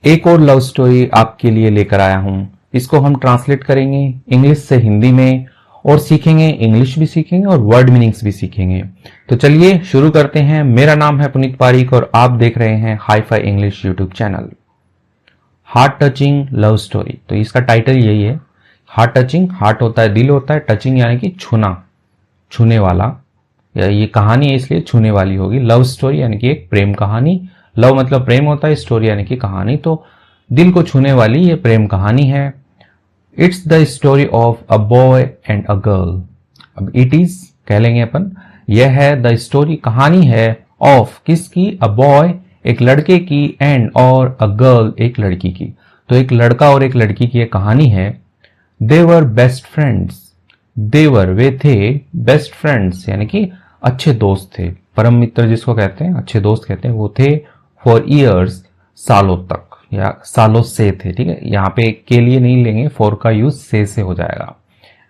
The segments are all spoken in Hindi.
एक और लव स्टोरी आपके लिए लेकर आया हूं। इसको हम ट्रांसलेट करेंगे इंग्लिश से हिंदी में और सीखेंगे, इंग्लिश भी सीखेंगे और वर्ड मीनिंग्स भी सीखेंगे। तो चलिए शुरू करते हैं। मेरा नाम है पुनीत पारीक और आप देख रहे हैं hi fi English YouTube channel. Heart touching love story, तो इसका टाइटल यही है। हार्ट टचिंग, हार्ट होता है दिल होता है, टचिंग यानी कि छूना, छूने वाला, या ये कहानी है इसलिए छूने वाली होगी। लव स्टोरी यानी कि एक प्रेम कहानी, लव मतलब प्रेम होता है, स्टोरी यानी कि कहानी, तो दिल को छूने वाली ये प्रेम कहानी है। It's the story of a boy and a girl. अब इट इज कह लेंगे अपन, यह है द स्टोरी, कहानी है, ऑफ किसकी, अ बॉय एक लड़के की, एंड और अ गर्ल एक लड़की की। तो एक लड़का और एक लड़की की एक कहानी है। दे वर बेस्ट फ्रेंड्स, देवर वे थे, बेस्ट फ्रेंड्स यानी कि अच्छे दोस्त थे, परम मित्र जिसको कहते हैं, अच्छे दोस्त कहते हैं, वो थे फॉर ईयर्स, सालों तक या सालों से थे। ठीक है, यहाँ पे के लिए नहीं लेंगे, फॉर का यूज से हो जाएगा।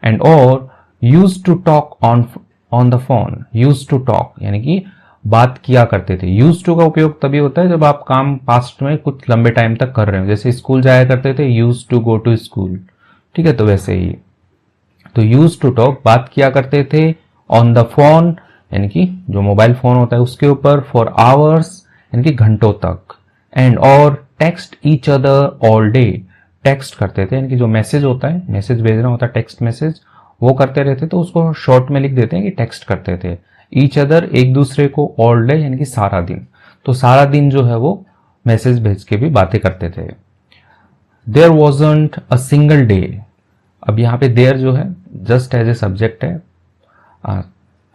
एंड और use to talk on the phone, use to talk यानी कि बात किया करते थे। यूज टू का उपयोग तभी होता है जब आप काम पास्ट में कुछ लंबे टाइम तक कर रहे हो, जैसे स्कूल जाया करते थे, use to go to school. ठीक है, तो वैसे ही तो यूज टू टॉक बात किया करते थे, ऑन द फोन यानी कि जो मोबाइल फोन होता है उसके ऊपर, फॉर आवर्स यानी कि घंटों तक, एंड और text each other all day, text करते थे यानी कि जो मैसेज होता है, मैसेज भेजना होता है, टेक्स्ट मैसेज वो करते रहते, तो उसको शॉर्ट में लिख देते हैं कि टेक्स्ट करते थे। ईच अदर एक दूसरे को, ऑल डे यानी कि सारा दिन, तो सारा दिन जो है वो मैसेज भेज के भी बातें करते थे। There wasn't a single day, अब यहाँ पे देयर जो है जस्ट एज ए सब्जेक्ट है,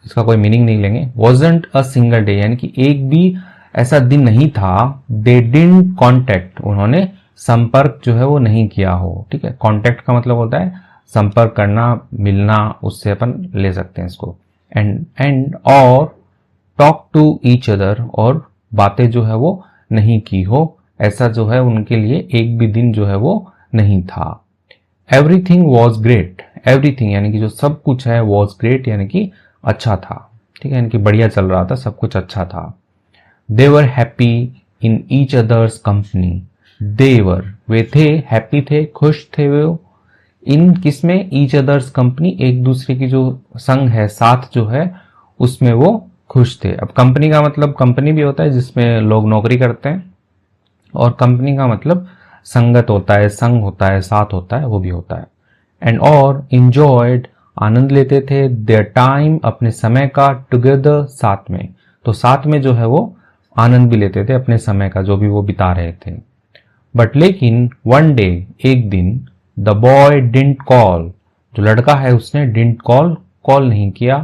इसका कोई मीनिंग नहीं लेंगे। वॉजंट अ सिंगल डे यानी कि एक भी ऐसा दिन नहीं था, दे डिडंट कॉन्टेक्ट, उन्होंने संपर्क जो है वो नहीं किया हो। ठीक है, कॉन्टेक्ट का मतलब होता है संपर्क करना, मिलना, उससे अपन ले सकते हैं इसको। एंड और टॉक टू ईच अदर, और बातें जो है वो नहीं की हो, ऐसा जो है उनके लिए एक भी दिन जो है वो नहीं था। एवरीथिंग वॉज ग्रेट, एवरीथिंग यानी कि जो सब कुछ है, वॉज ग्रेट यानी कि अच्छा था। ठीक है, यानी कि बढ़िया चल रहा था, सब कुछ अच्छा था। They were happy in each others company, they were वे थे, हैप्पी थे, खुश थे वो, इन किसमें, ईच अदर्स कंपनी एक दूसरे की जो संग है, साथ जो है उसमें वो खुश थे। अब कंपनी का मतलब कंपनी भी होता है जिसमें लोग नौकरी करते हैं, और कंपनी का मतलब संगत होता है, संग होता है, साथ होता है, वो भी होता है। एंड और इंजॉयड आनंद लेते थे, देयर टाइम अपने समय का, टुगेदर साथ में, तो साथ में जो है वो आनंद भी लेते थे अपने समय का जो भी वो बिता रहे थे। बट लेकिन वन डे एक दिन, द बॉय डिडंट कॉल, जो लड़का है उसने डिडंट कॉल, कॉल नहीं किया,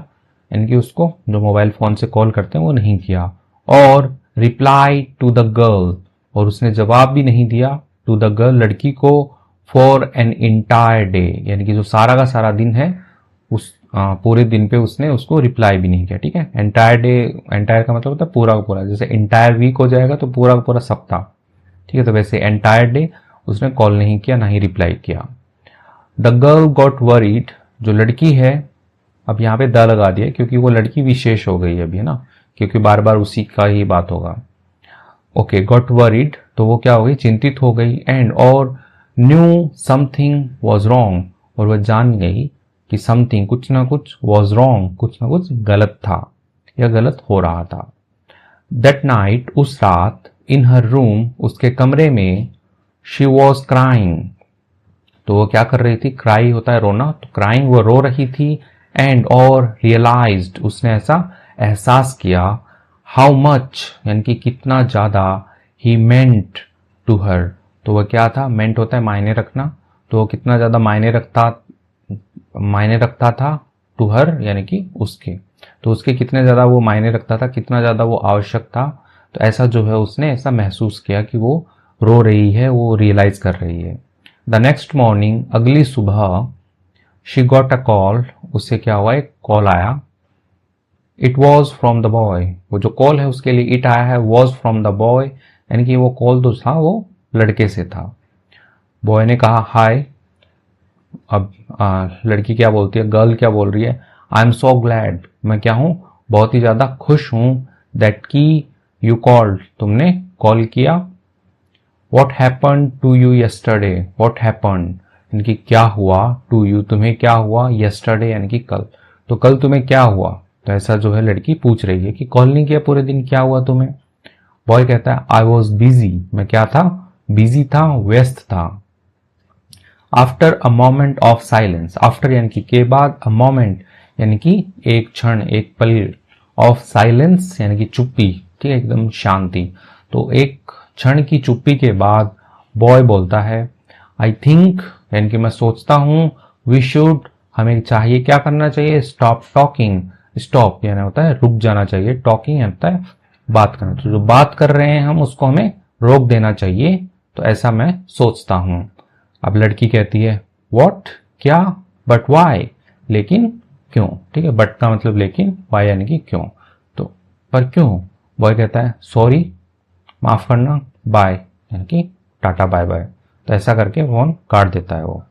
यानी कि उसको जो मोबाइल फोन से कॉल करते हैं वो नहीं किया। और रिप्लाई टू द गर्ल, और उसने जवाब भी नहीं दिया, टू द गर्ल लड़की को, फॉर एन इंटायर डे यानी कि जो सारा का सारा दिन है उस पूरे दिन पे उसने उसको रिप्लाई भी नहीं किया। ठीक है, एंटायर डे, एंटायर का मतलब होता है पूरा का पूरा, जैसे एंटायर वीक हो जाएगा तो पूरा का पूरा सप्ताह। ठीक है, तो वैसे एंटायर डे उसने कॉल नहीं किया, ना ही रिप्लाई किया। द गर्ल गॉट वरीड, जो लड़की है, अब यहाँ पे द लगा दिया क्योंकि वो लड़की विशेष हो गई अभी, है ना, क्योंकि बार बार उसी का ही बात होगा। ओके, गॉट वरीड तो वो क्या हो गई, चिंतित हो गई। एंड और न्यू समथिंग वॉज रॉन्ग, और वह जान गई कि समथिंग कुछ ना कुछ, वॉज रॉन्ग कुछ ना कुछ गलत था या गलत हो रहा था। दैट नाइट उस रात, इन हर रूम उसके कमरे में, शी वॉज क्राइंग, तो वो क्या कर रही थी, क्राई होता है रोना, तो क्राइंग वो रो रही थी। एंड और रियलाइज्ड उसने ऐसा एहसास किया, हाउ मच यानी कि कितना ज्यादा, ही मेंट टू हर, तो वह क्या था, मेंट होता है मायने रखना, तो वो कितना ज्यादा मायने रखता था, टू हर यानी कि उसके, तो उसके कितने ज्यादा वो मायने रखता था, कितना ज्यादा वो आवश्यक था। तो ऐसा जो है उसने ऐसा महसूस किया कि वो रो रही है, वो रियलाइज कर रही है। द नेक्स्ट मॉर्निंग अगली सुबह, शी गॉट अ कॉल, उससे क्या हुआ, एक कॉल आया। It was from the boy, वो जो कॉल है उसके लिए इट आया है, वॉज फ्रॉम द बॉय यानी कि वो कॉल तो था वो लड़के से था। बॉय ने कहा हाय, अब लड़की क्या बोलती है, गर्ल क्या बोल रही है, आई एम सो ग्लैड, मैं क्या हूं, बहुत ही ज्यादा खुश हूं, दैट की यू कॉल्ड, तुमने कॉल किया। What happened to you yesterday, what happened यानी कि क्या हुआ, टू यू तुम्हें क्या हुआ, यस्टरडे यानी कि कल, तो कल तुम्हें क्या हुआ। तो ऐसा जो है लड़की पूछ रही है कि कॉल नहीं किया पूरे दिन, क्या हुआ तुम्हें। बॉय कहता है आई वॉज बिजी, मैं क्या था, बिजी था, व्यस्त था। After a moment of silence, after यानी कि के बाद, अ मोमेंट यानी कि एक क्षण, एक पल, ऑफ साइलेंस यानी कि चुप्पी, ठीक है, एकदम शांति। तो एक क्षण की चुप्पी के बाद बॉय बोलता है आई थिंक यानी कि मैं सोचता हूं, वी शुड हमें चाहिए, क्या करना चाहिए, स्टॉप टॉकिंग, स्टॉप यानी होता है रुक जाना चाहिए, टॉकिंग होता है बात करना, तो जो बात कर रहे हैं हम उसको हमें रोक देना चाहिए, तो ऐसा मैं सोचता हूं। अब लड़की कहती है व्हाट क्या, बट वाई लेकिन क्यों, ठीक है, बट का मतलब लेकिन, वाई यानी कि क्यों, तो पर क्यों। बॉय कहता है सॉरी माफ करना, बाय यानी कि टाटा बाय बाय, तो ऐसा करके फोन काट देता है वो।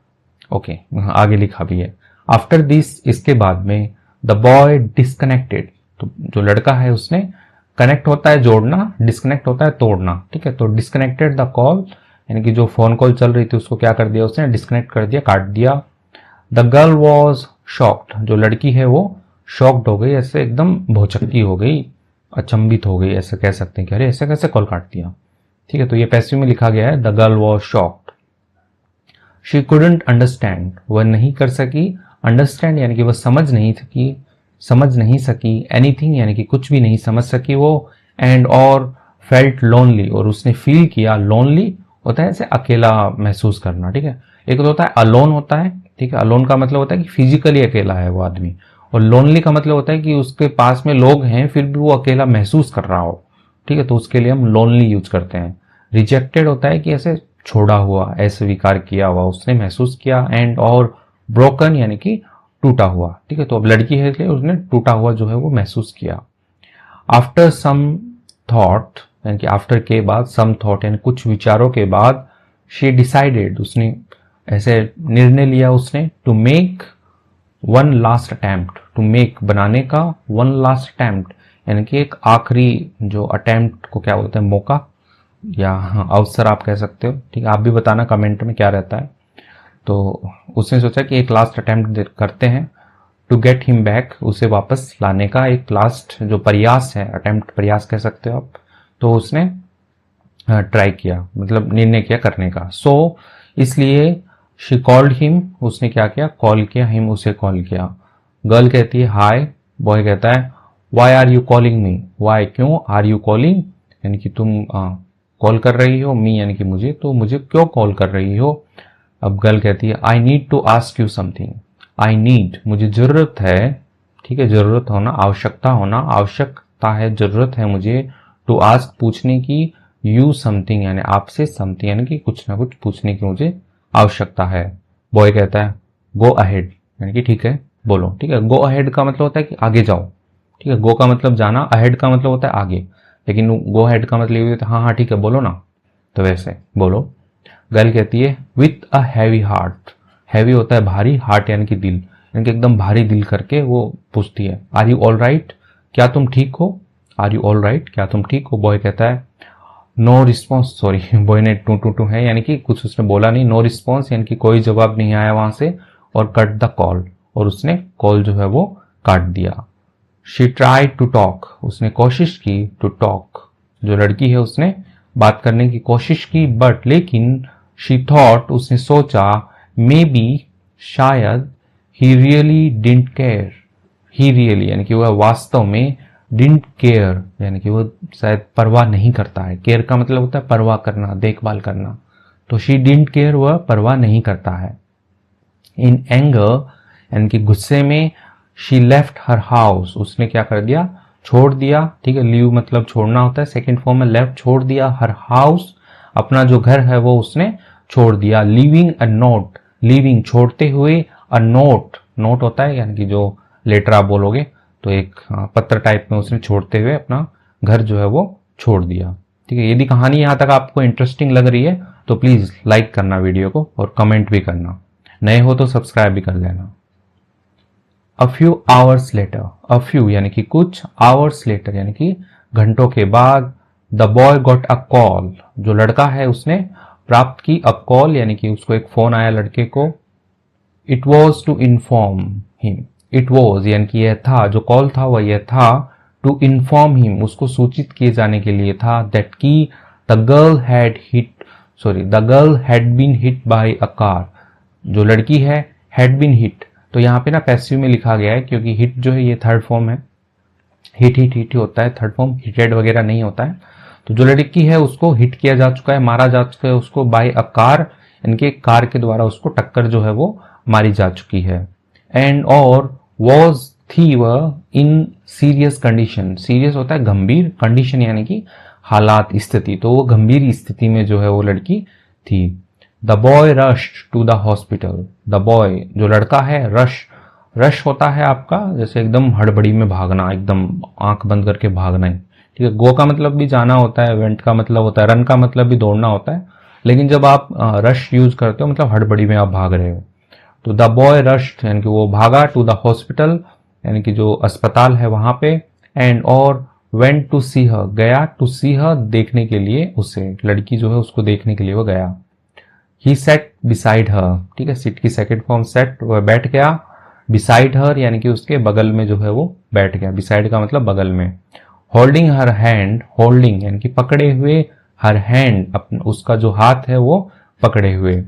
ओके आगे लिखा भी है आफ्टर दिस, इसके बाद में द बॉय डिस्कनेक्टेड, तो जो लड़का है उसने, कनेक्ट होता है जोड़ना, डिस्कनेक्ट होता है तोड़ना, ठीक है, तो डिस्कनेक्टेड द कॉल यानी कि जो फोन कॉल चल रही थी उसको क्या कर दिया उसने, डिस्कनेक्ट कर दिया, काट दिया। द गर्ल वॉज शॉक्ड, जो लड़की है वो शॉक्ड हो गई, ऐसे एकदम भौचक्की हो गई, अचंभित हो गई, ऐसे कह सकते हैं कि अरे ऐसे कैसे कॉल काट दिया, ठीक है, तो ये पैसिव में लिखा गया है the girl was shocked. She couldn't understand, वह नहीं कर सकी, अंडरस्टैंड यानी कि वह समझ नहीं सकी, एनीथिंग यानी कि कुछ भी नहीं समझ सकी वो, एंड और फेल्ट लोनली, और उसने फील किया, लोनली होता है ऐसे अकेला महसूस करना, ठीक है, एक तो होता है अलोन होता है, ठीक है, अलोन का मतलब होता है कि फिजिकली अकेला है वो आदमी, और लोनली का मतलब होता है कि उसके पास में लोग हैं फिर भी वो अकेला महसूस कर रहा हो, ठीक है, तो उसके लिए हम लोनली यूज करते हैं। रिजेक्टेड होता है कि ऐसे छोड़ा हुआ, अस्वीकार किया हुआ, उसने महसूस किया, एंड और ब्रोकन यानी कि टूटा हुआ, ठीक है, तो अब लड़की है इसलिए उसने टूटा हुआ जो है वो महसूस किया। आफ्टर सम थॉट यानी कि आफ्टर के बाद, सम थॉट यानी कुछ विचारों के बाद, शी डिसाइडेड उसने ऐसे निर्णय लिया उसने, to make one last attempt, to make बनाने का, वन लास्ट अटेम्प्ट यानी कि एक आखिरी जो अटेम्प्ट को क्या बोलते हैं, मौका या अवसर आप कह सकते हो, ठीक है, आप भी बताना कमेंट में क्या रहता है। तो उसने सोचा कि एक लास्ट अटेम्प्ट करते हैं, टू गेट हिम बैक, उसे वापस लाने का एक लास्ट जो प्रयास है, अटेम्प्ट प्रयास कह सकते हो आप, तो उसने ट्राई किया, मतलब निर्णय किया करने का। सो इसलिए शी कॉल्ड हिम, उसने क्या किया, कॉल किया, हिम उसे कॉल किया। गर्ल कहती है हाय, बॉय कहता है why are you calling me, why क्यों, आर यू कॉलिंग यानी कि तुम कॉल कर रही हो, मी यानी कि मुझे, तो मुझे क्यों कॉल कर रही हो। अब गर्ल कहती है I need to ask you something, I need मुझे जरूरत है, ठीक है, जरूरत होना, आवश्यकता होना, आवश्यकता है, जरूरत है मुझे, टू आस्क पूछने की, यू समथिंग यानी आपसे, समथिंग यानी कि कुछ ना कुछ पूछने की मुझे आवश्यकता है। बॉय कहता है गो अहेड यानी कि ठीक है बोलो, ठीक है, गो अहेड का मतलब होता है कि आगे जाओ, ठीक है, गो का मतलब जाना, अहेड का मतलब होता है आगे, लेकिन गो अहेड का मतलब ये होता है हाँ हाँ ठीक है बोलो ना, तो वैसे बोलो। गर्ल कहती है with a heavy heart, heavy होता है भारी, हार्ट यानी कि दिल, यानी कि एकदम भारी दिल करके वो पूछती है आर यू ऑल राइट, क्या तुम ठीक हो, आर यू ऑल राइट क्या तुम ठीक हो। बॉय कहता है नो रिस्पॉन्स, सॉरी बॉय ने टू टू टू है यानी कि कुछ उसने बोला नहीं, नो रिस्पॉन्स यानी कि कोई जवाब नहीं आया वहां से, और कट द कॉल, और उसने कॉल जो है वो काट दिया। शी ट्राई टू टॉक, उसने कोशिश की, टू टॉक जो लड़की है उसने बात करने की कोशिश की, बट लेकिन शी थॉट उसने सोचा, मे बी शायद, he really didn't care, he really यानी कि वह वास्तव में, डिडंट केयर यानी कि वो शायद परवाह नहीं करता है, केयर का मतलब होता है परवाह करना, देखभाल करना, तो शी डिडंट केयर वह परवाह नहीं करता है। इन एंगर यानी कि गुस्से में, शी लेफ्ट हर हाउस, उसने क्या कर दिया, छोड़ दिया, ठीक है, लीव मतलब छोड़ना होता है, सेकंड फॉर्म में लेफ्ट छोड़ दिया, हर हाउस अपना जो घर है वो उसने छोड़ दिया। लिविंग अ नोट, लिविंग छोड़ते हुए, अ नोट, नोट होता है यानी कि जो लेटर आप बोलोगे, तो एक पत्र टाइप में उसने छोड़ते हुए अपना घर जो है वो छोड़ दिया, ठीक है। यदि कहानी यहां तक आपको इंटरेस्टिंग लग रही है तो प्लीज लाइक करना वीडियो को, और कमेंट भी करना, नए हो तो सब्सक्राइब भी कर लेना। A few hours later, a few यानी कि कुछ, आवर्स लेटर यानी कि घंटों के बाद, the boy got a call, जो लड़का है उसने प्राप्त की अ कॉल, यानी कि उसको एक फोन आया लड़के को। It was to inform him, it was यानी कि यह था, जो कॉल था वह यह था, टू इन्फॉर्म हिम, उसको सूचित किए जाने के लिए था, दैट की the girl had been hit by a car, जो लड़की है हैड बीन हिट, तो यहाँ पे ना पैसिव में लिखा गया है क्योंकि हिट जो है ये थर्ड फॉर्म है, हिट हिट हिट होता है, थर्ड फॉर्म हिटेड वगैरह नहीं होता है। तो जो लड़की है उसको हिट किया जा चुका है, मारा जा चुका है उसको बाय अ कार, इनके कार के द्वारा उसको टक्कर जो है वो मारी जा चुकी है। एंड और वॉज थी वह इन सीरियस कंडीशन, सीरियस होता है गंभीर, कंडीशन यानी कि हालात, स्थिति, तो वो गंभीर स्थिति में जो है वो लड़की थी। The boy rushed to the hospital, the boy जो लड़का है, रश होता है आपका जैसे एकदम हड़बड़ी में भागना, एकदम आंख बंद करके भागना है, ठीक है। गो का मतलब भी जाना होता है, वेंट का मतलब होता है, रन का मतलब भी दौड़ना होता है, लेकिन जब आप रश यूज करते हो मतलब हड़बड़ी में आप भाग रहे हो। तो द बॉय रश्ड यानी कि वो भागा, टू द हॉस्पिटल यानी कि जो अस्पताल है वहां पे, एंड और वेंट टू सी हर, गया, टू सी हर देखने के लिए उसे, लड़की जो है उसको देखने के लिए वो गया। ही सेट बिसाइड हर, ठीक है, सिट की सेकंड फॉर्म सेट, वह बैठ गया, बिसाइड हर यानी कि उसके बगल में जो है वो बैठ गया, बिसाइड का मतलब बगल में। होल्डिंग हर हैंड, होल्डिंग यानी कि पकड़े हुए, हर हैंड उसका जो हाथ है वो पकड़े हुए।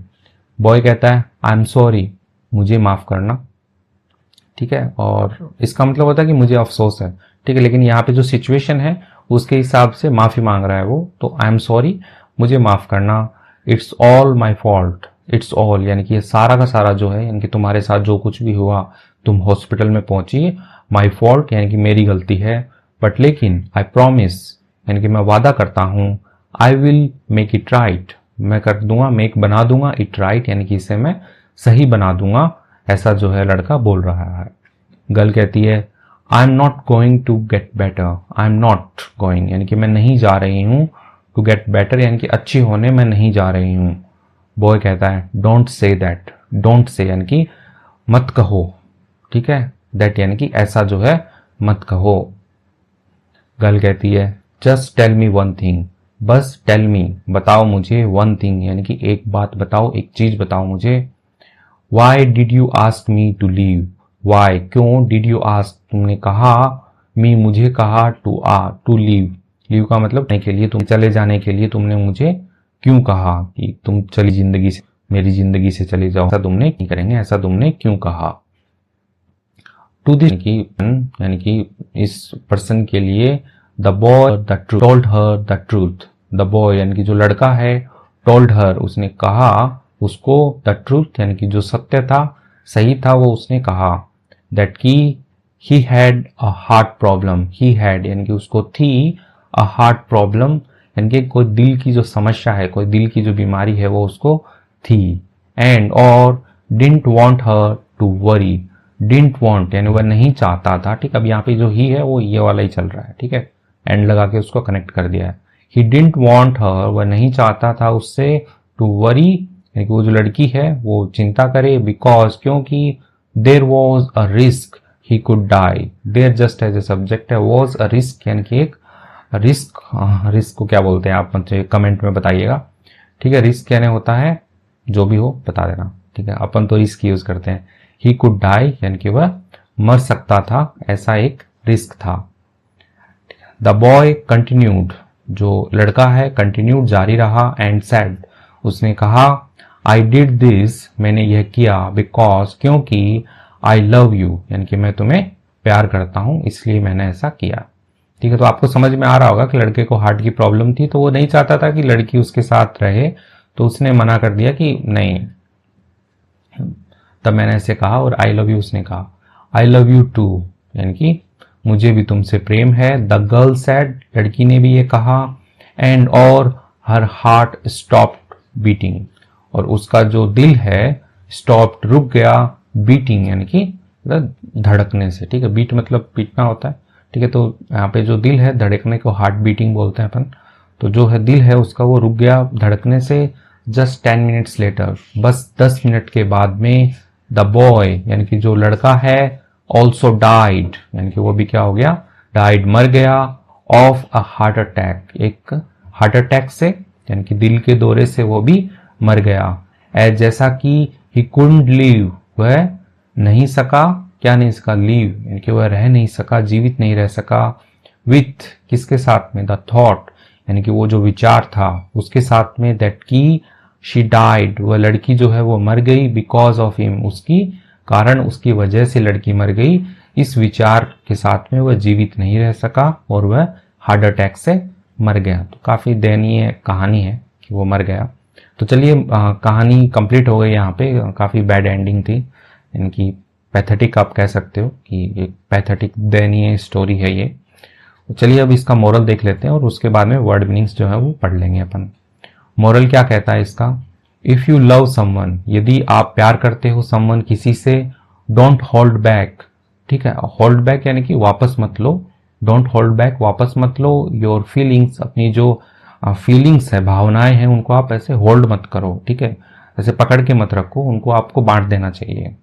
बॉय कहता है आई एम सॉरी, मुझे माफ करना, ठीक है, और इसका मतलब होता है कि मुझे अफसोस है, ठीक है, लेकिन यहाँ पे जो सिचुएशन है उसके हिसाब से माफी मांग रहा है वो, तो आई एम सॉरी, मुझे माफ करना। It's all my fault, it's all यानी कि ये सारा का सारा जो है, यानी कि तुम्हारे साथ जो कुछ भी हुआ, तुम हॉस्पिटल में पहुंची, माई फॉल्ट यानी कि मेरी गलती है, बट लेकिन आई प्रॉमिस यानी कि मैं वादा करता हूं, I will make it right, मैं कर दूंगा, मेक बना दूंगा, इट राइट यानी कि इसे मैं सही बना दूंगा, ऐसा जो है लड़का बोल रहा है। गर्ल कहती है I am not going to get better, I am not going यानी कि मैं नहीं जा रही हूं, टू गेट बेटर यानी कि अच्छी होने मैं नहीं जा रही हूं। बॉय कहता है don't say that, don't say यानी कि मत कहो, ठीक है, दैट यानी कि ऐसा जो है मत कहो। गर्ल कहती है just tell me one thing, बस टेल मी बताओ मुझे, वन थिंग यानी कि एक बात बताओ, एक चीज बताओ मुझे। Why did you ask me to leave, why क्यों, डिड यू आस्क तुमने कहा, मी मुझे कहा, टू लीव, लीव का मतलब नहीं के लिए, तुम चले जाने के लिए तुमने मुझे क्यों कहा कि तुम चली जिंदगी से, मेरी जिंदगी से चले जाओ, ऐसा तुमने नहीं करेंगे, ऐसा तुमने क्यों कहा। टू दिस यानी कि इस पर्सन के लिए, the boy the truth, told her the truth, the boy यानी कि जो लड़का है, टोल्ड हर उसने कहा उसको, द ट्रूथ यानी कि जो सत्य था, सही था वो उसने कहा, दैट की he had a heart problem, he had यानी कि उसको थी, अ हार्ट प्रॉब्लम यानी कि कोई दिल की जो समस्या है, कोई दिल की जो बीमारी है वो उसको थी, एंड और didn't want her to worry, didn't want यानी वह नहीं चाहता था, ठीक, अब यहाँ पे जो ही है वो ये वाला ही चल रहा है, ठीक है, एंड लगा के उसको कनेक्ट कर दिया है। ही डिडंट वांट हर, वह नहीं चाहता था उससे, टू वरी यानी कि वो जो लड़की है वो चिंता करे, बिकॉज क्योंकि, there was a risk he could die, there just as a subject है, वॉज अ रिस्क यानी कि एक रिस्क, रिस्क को क्या बोलते हैं आप मुझे कमेंट में बताइएगा, ठीक है, रिस्क कहने होता है, जो भी हो बता देना, ठीक है, अपन तो रिस्क यूज करते हैं। ही कुड डाई यानी कि वह मर सकता था, ऐसा एक रिस्क था। द बॉय कंटिन्यूड, जो लड़का है कंटिन्यूड जारी रहा, एंड सेड उसने कहा, आई डिड दिस मैंने यह किया, बिकॉज क्योंकि, आई लव यू यानी कि मैं तुम्हें प्यार करता हूं इसलिए मैंने ऐसा किया, ठीक है। तो आपको समझ में आ रहा होगा कि लड़के को हार्ट की प्रॉब्लम थी, तो वो नहीं चाहता था कि लड़की उसके साथ रहे, तो उसने मना कर दिया कि नहीं, तब मैंने ऐसे कहा, और आई लव यू उसने कहा, आई लव यू टू यानी कि मुझे भी तुमसे प्रेम है। द गर्ल सेड लड़की ने भी ये कहा, एंड और हर हार्ट स्टॉप्ड बीटिंग और उसका जो दिल है स्टॉप्ड रुक गया, बीटिंग यानी कि धड़कने से, ठीक है, बीट मतलब पीटना होता है, ठीक है, तो यहाँ पे जो दिल है धड़कने को हार्ट बीटिंग बोलते हैं अपन, तो जो है दिल है उसका वो रुक गया धड़कने से। जस्ट 10 मिनट्स लेटर बस 10 मिनट के बाद में, द बॉय यानी कि जो लड़का है, ऑल्सो डाइड यानी कि वो भी क्या हो गया, डाइड मर गया, ऑफ अ हार्ट अटैक, एक हार्ट अटैक से यानी कि दिल के दौरे से वो भी मर गया। एज जैसा कि ही कुडंट लीव, वह नहीं सका, क्या नहीं सका, लीव यानी कि वह रह नहीं सका, जीवित नहीं रह सका। विथ किसके साथ में, द थॉट यानी कि वो जो विचार था उसके साथ में, दैट की शी डाइड, वह लड़की जो है वो मर गई, बिकॉज ऑफ हिम, उसकी कारण, उसकी वजह से लड़की मर गई। इस विचार के साथ में वह जीवित नहीं रह सका और वह हार्ट अटैक से मर गया। तो काफी दयनीय कहानी है कि वो मर गया। तो चलिए कहानी कंप्लीट हो गई। यहाँ पे काफी बैड एंडिंग थी, इनकी पैथेटिक आप कह सकते हो कि एक पैथेटिक दयनीय स्टोरी है ये। तो चलिए अब इसका मोरल देख लेते हैं और उसके बाद में वर्ड मीनिंग्स जो है वो पढ़ लेंगे अपन। मोरल क्या कहता है इसका, इफ यू लव समवन, यदि आप प्यार करते हो समवन किसी से, डोंट होल्ड बैक, ठीक है, होल्ड बैक यानी कि वापस मत लो, डोंट होल्ड बैक वापस मत लो, योर फीलिंग्स, अपनी जो फीलिंग्स है, भावनाएं हैं, उनको आप ऐसे होल्ड मत करो, ठीक है, ऐसे पकड़ के मत रखो, उनको आपको बांट देना चाहिए।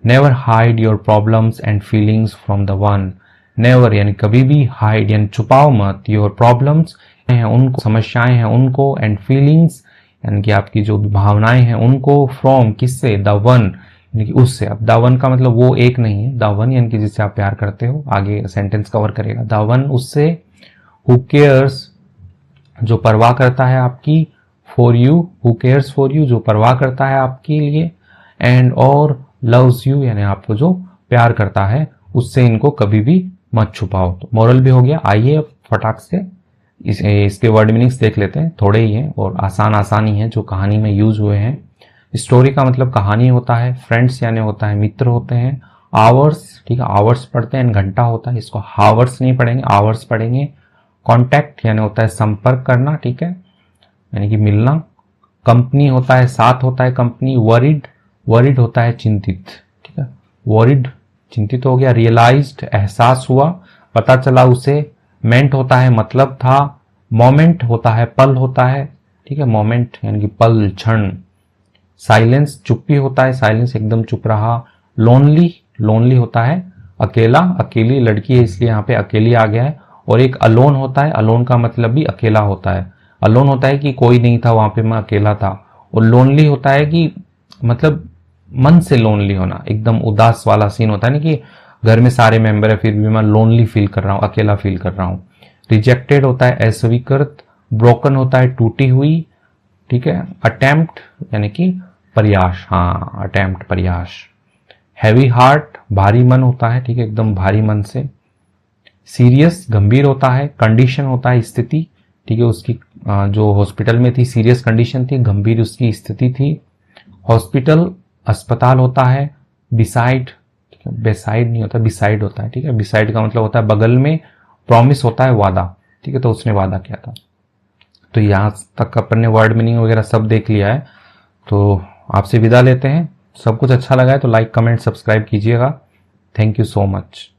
Never hide your problems and feelings from the one, never यानी कभी भी, हाइड यानी छुपाओ मत, योर प्रॉब्लम्स हैं उनको, समस्याएं हैं उनको, एंड फीलिंग्स यानी कि आपकी जो भावनाएं हैं उनको, फ्रॉम किससे, द वन यानी कि उससे। अब द वन का मतलब वो एक नहीं है, द वन यानी कि जिससे आप प्यार करते हो, आगे सेंटेंस कवर करेगा, द वन उससे, हु केयर्स जो परवाह करता है आपकी, for you who cares for you जो परवाह करता है आपके लिए, एंड और लव्स यू यानी आपको जो प्यार करता है, उससे इनको कभी भी मत छुपाओ। तो मोरल भी हो गया। आइए अब फटाक से इसके वर्ड मीनिंग्स देख लेते हैं, थोड़े ही हैं और आसान ही हैं जो कहानी में यूज हुए हैं। स्टोरी का मतलब कहानी होता है, फ्रेंड्स यानी होता है मित्र होते हैं, आवर्स, ठीक है, आवर्स पढ़ते हैं, घंटा होता है, इसको हावर्स नहीं पढ़ेंगे, आवर्स पढ़ेंगे। कॉन्टैक्ट यानी होता है संपर्क करना, ठीक है, यानी कि मिलना। कंपनी होता है साथ होता है कंपनी। वरिड, वरिड होता है चिंतित, ठीक है, वरिड चिंतित हो गया। रियलाइज्ड एहसास हुआ, पता चला उसे। मेंट होता है मतलब था। मोमेंट होता है पल होता है, ठीक है, मोमेंट यानी कि पल, क्षण। साइलेंस चुप्पी होता है, साइलेंस एकदम चुप रहा। लोनली, लोनली होता है अकेला, अकेली लड़की है इसलिए यहाँ पे अकेली आ गया है। और एक अलोन होता है, अलोन का मतलब भी अकेला होता है। अलोन होता है कि कोई नहीं था वहां पे, मैं अकेला था। और लोनली होता है कि मतलब मन से लोनली होना, एकदम उदास वाला सीन होता है ना कि घर में सारे मेंबर है फिर भी मैं लोनली फील कर रहा हूँ, अकेला फील कर रहा हूँ। रिजेक्टेड होता है अस्वीकृत। ब्रोकन होता है टूटी हुई, ठीक है। अटेम्प्ट यानी कि प्रयास, हाँ अटेम्प्ट प्रयास। हैवी हार्ट भारी मन होता है, ठीक है, एकदम भारी मन से। सीरियस गंभीर होता है। कंडीशन होता है स्थिति, ठीक है, उसकी जो हॉस्पिटल में थी सीरियस कंडीशन थी, गंभीर उसकी स्थिति थी। हॉस्पिटल अस्पताल होता है। बिसाइड, ठीक है, बेसाइड नहीं होता, बिसाइड होता है, ठीक है, बिसाइड का मतलब होता है बगल में। प्रॉमिस होता है वादा, ठीक है, तो उसने वादा किया था। तो यहां तक अपन ने वर्ड मीनिंग वगैरह सब देख लिया है, तो आपसे विदा लेते हैं। सब कुछ अच्छा लगा है तो लाइक कमेंट सब्सक्राइब कीजिएगा। Thank you so much.